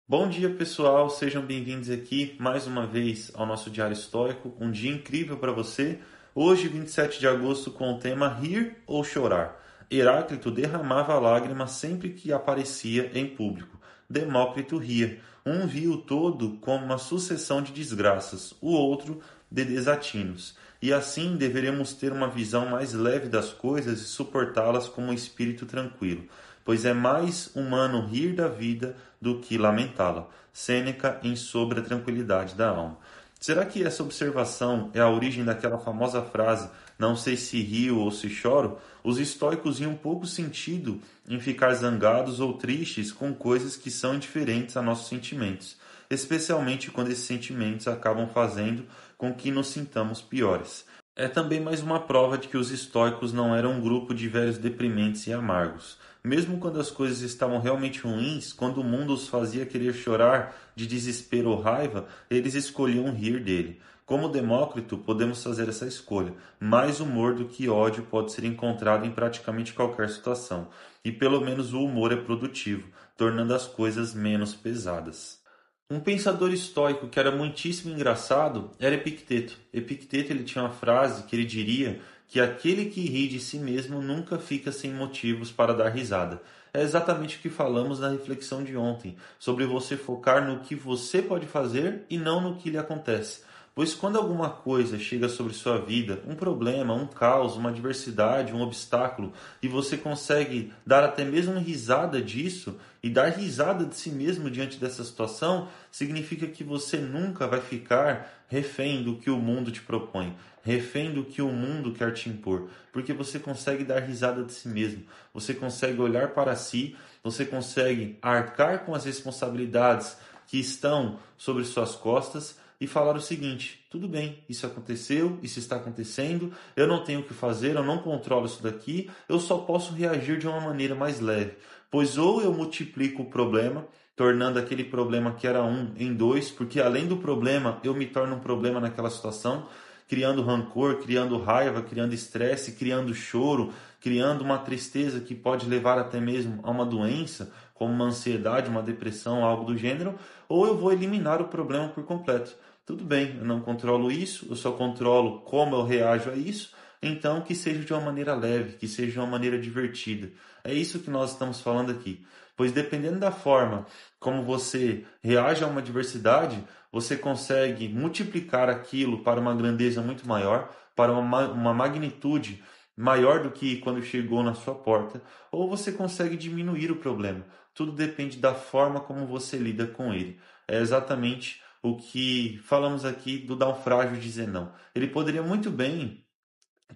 Bom dia, pessoal. Sejam bem-vindos aqui mais uma vez ao nosso Diário Estoico. Um dia incrível para você. Hoje, 27 de agosto, com o tema Rir ou Chorar. Heráclito derramava lágrimas sempre que aparecia em público. Demócrito ria. Um via o todo como uma sucessão de desgraças, o outro de desatinos. E assim deveremos ter uma visão mais leve das coisas e suportá-las com um espírito tranquilo, pois é mais humano rir da vida do que lamentá-la. Sêneca em Sobre a Tranquilidade da Alma. Será que essa observação é a origem daquela famosa frase "não sei se rio ou se choro"? Os estoicos viam pouco sentido em ficar zangados ou tristes com coisas que são indiferentes a nossos sentimentos, especialmente quando esses sentimentos acabam fazendo com que nos sintamos piores. É também mais uma prova de que os estoicos não eram um grupo de velhos deprimentes e amargos. Mesmo quando as coisas estavam realmente ruins, quando o mundo os fazia querer chorar de desespero ou raiva, eles escolhiam rir dele. Como Demócrito, podemos fazer essa escolha. Mais humor do que ódio pode ser encontrado em praticamente qualquer situação. E pelo menos o humor é produtivo, tornando as coisas menos pesadas. Um pensador estoico que era muitíssimo engraçado era Epicteto. Epicteto ele tinha uma frase que ele diria que aquele que ri de si mesmo nunca fica sem motivos para dar risada. É exatamente o que falamos na reflexão de ontem, sobre você focar no que você pode fazer e não no que lhe acontece. Pois quando alguma coisa chega sobre sua vida, um problema, um caos, uma adversidade, um obstáculo, e você consegue dar até mesmo risada disso e dar risada de si mesmo diante dessa situação, significa que você nunca vai ficar refém do que o mundo te propõe, refém do que o mundo quer te impor, porque você consegue dar risada de si mesmo, você consegue olhar para si, você consegue arcar com as responsabilidades que estão sobre suas costas e falar o seguinte: tudo bem, isso aconteceu, isso está acontecendo, eu não tenho o que fazer, eu não controlo isso daqui, eu só posso reagir de uma maneira mais leve, pois ou eu multiplico o problema, tornando aquele problema que era um em dois, porque além do problema eu me torno um problema naquela situação, criando rancor, criando raiva, criando estresse, criando choro, criando uma tristeza que pode levar até mesmo a uma doença, como uma ansiedade, uma depressão, algo do gênero, ou eu vou eliminar o problema por completo. Tudo bem, eu não controlo isso, eu só controlo como eu reajo a isso, então que seja de uma maneira leve, que seja de uma maneira divertida. É isso que nós estamos falando aqui. Pois dependendo da forma como você reage a uma adversidade, você consegue multiplicar aquilo para uma grandeza muito maior, para uma magnitude maior do que quando chegou na sua porta, ou você consegue diminuir o problema. Tudo depende da forma como você lida com ele. É exatamente o que falamos aqui do naufrágio de Zenão. Ele poderia muito bem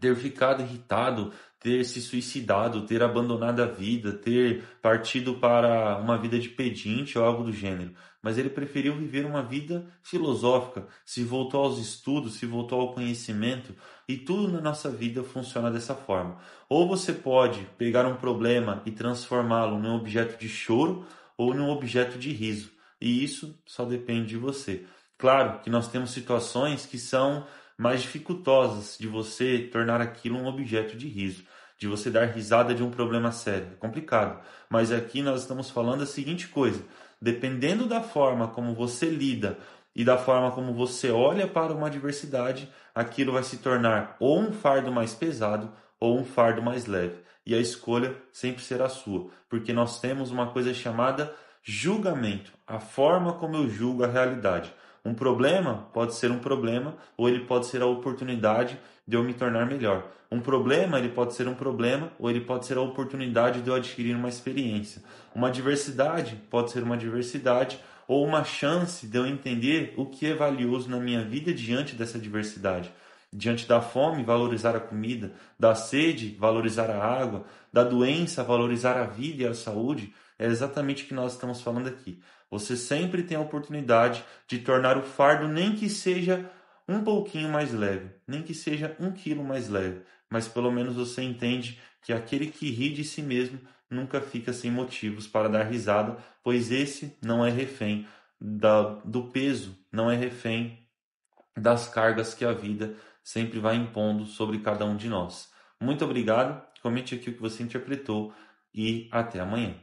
ter ficado irritado, ter se suicidado, ter abandonado a vida, ter partido para uma vida de pedinte ou algo do gênero. Mas ele preferiu viver uma vida filosófica, se voltou aos estudos, se voltou ao conhecimento, e tudo na nossa vida funciona dessa forma. Ou você pode pegar um problema e transformá-lo num objeto de choro ou num objeto de riso. E isso só depende de você. Claro que nós temos situações que são mais dificultosas de você tornar aquilo um objeto de riso, de você dar risada de um problema sério. É complicado. Mas aqui nós estamos falando a seguinte coisa: dependendo da forma como você lida e da forma como você olha para uma adversidade, aquilo vai se tornar ou um fardo mais pesado ou um fardo mais leve. E a escolha sempre será sua, porque nós temos uma coisa chamada julgamento, a forma como eu julgo a realidade. Um problema pode ser um problema, ou ele pode ser a oportunidade de eu me tornar melhor. Um problema, ele pode ser um problema, ou ele pode ser a oportunidade de eu adquirir uma experiência. Uma adversidade pode ser uma adversidade, ou uma chance de eu entender o que é valioso na minha vida diante dessa adversidade. Diante da fome, valorizar a comida, da sede, valorizar a água, da doença, valorizar a vida e a saúde. É exatamente o que nós estamos falando aqui. Você sempre tem a oportunidade de tornar o fardo, nem que seja um pouquinho mais leve, nem que seja 1 quilo mais leve, mas pelo menos você entende que aquele que ri de si mesmo nunca fica sem motivos para dar risada, pois esse não é refém do peso, não é refém das cargas que a vida sempre vai impondo sobre cada um de nós. Muito obrigado, comente aqui o que você interpretou e até amanhã.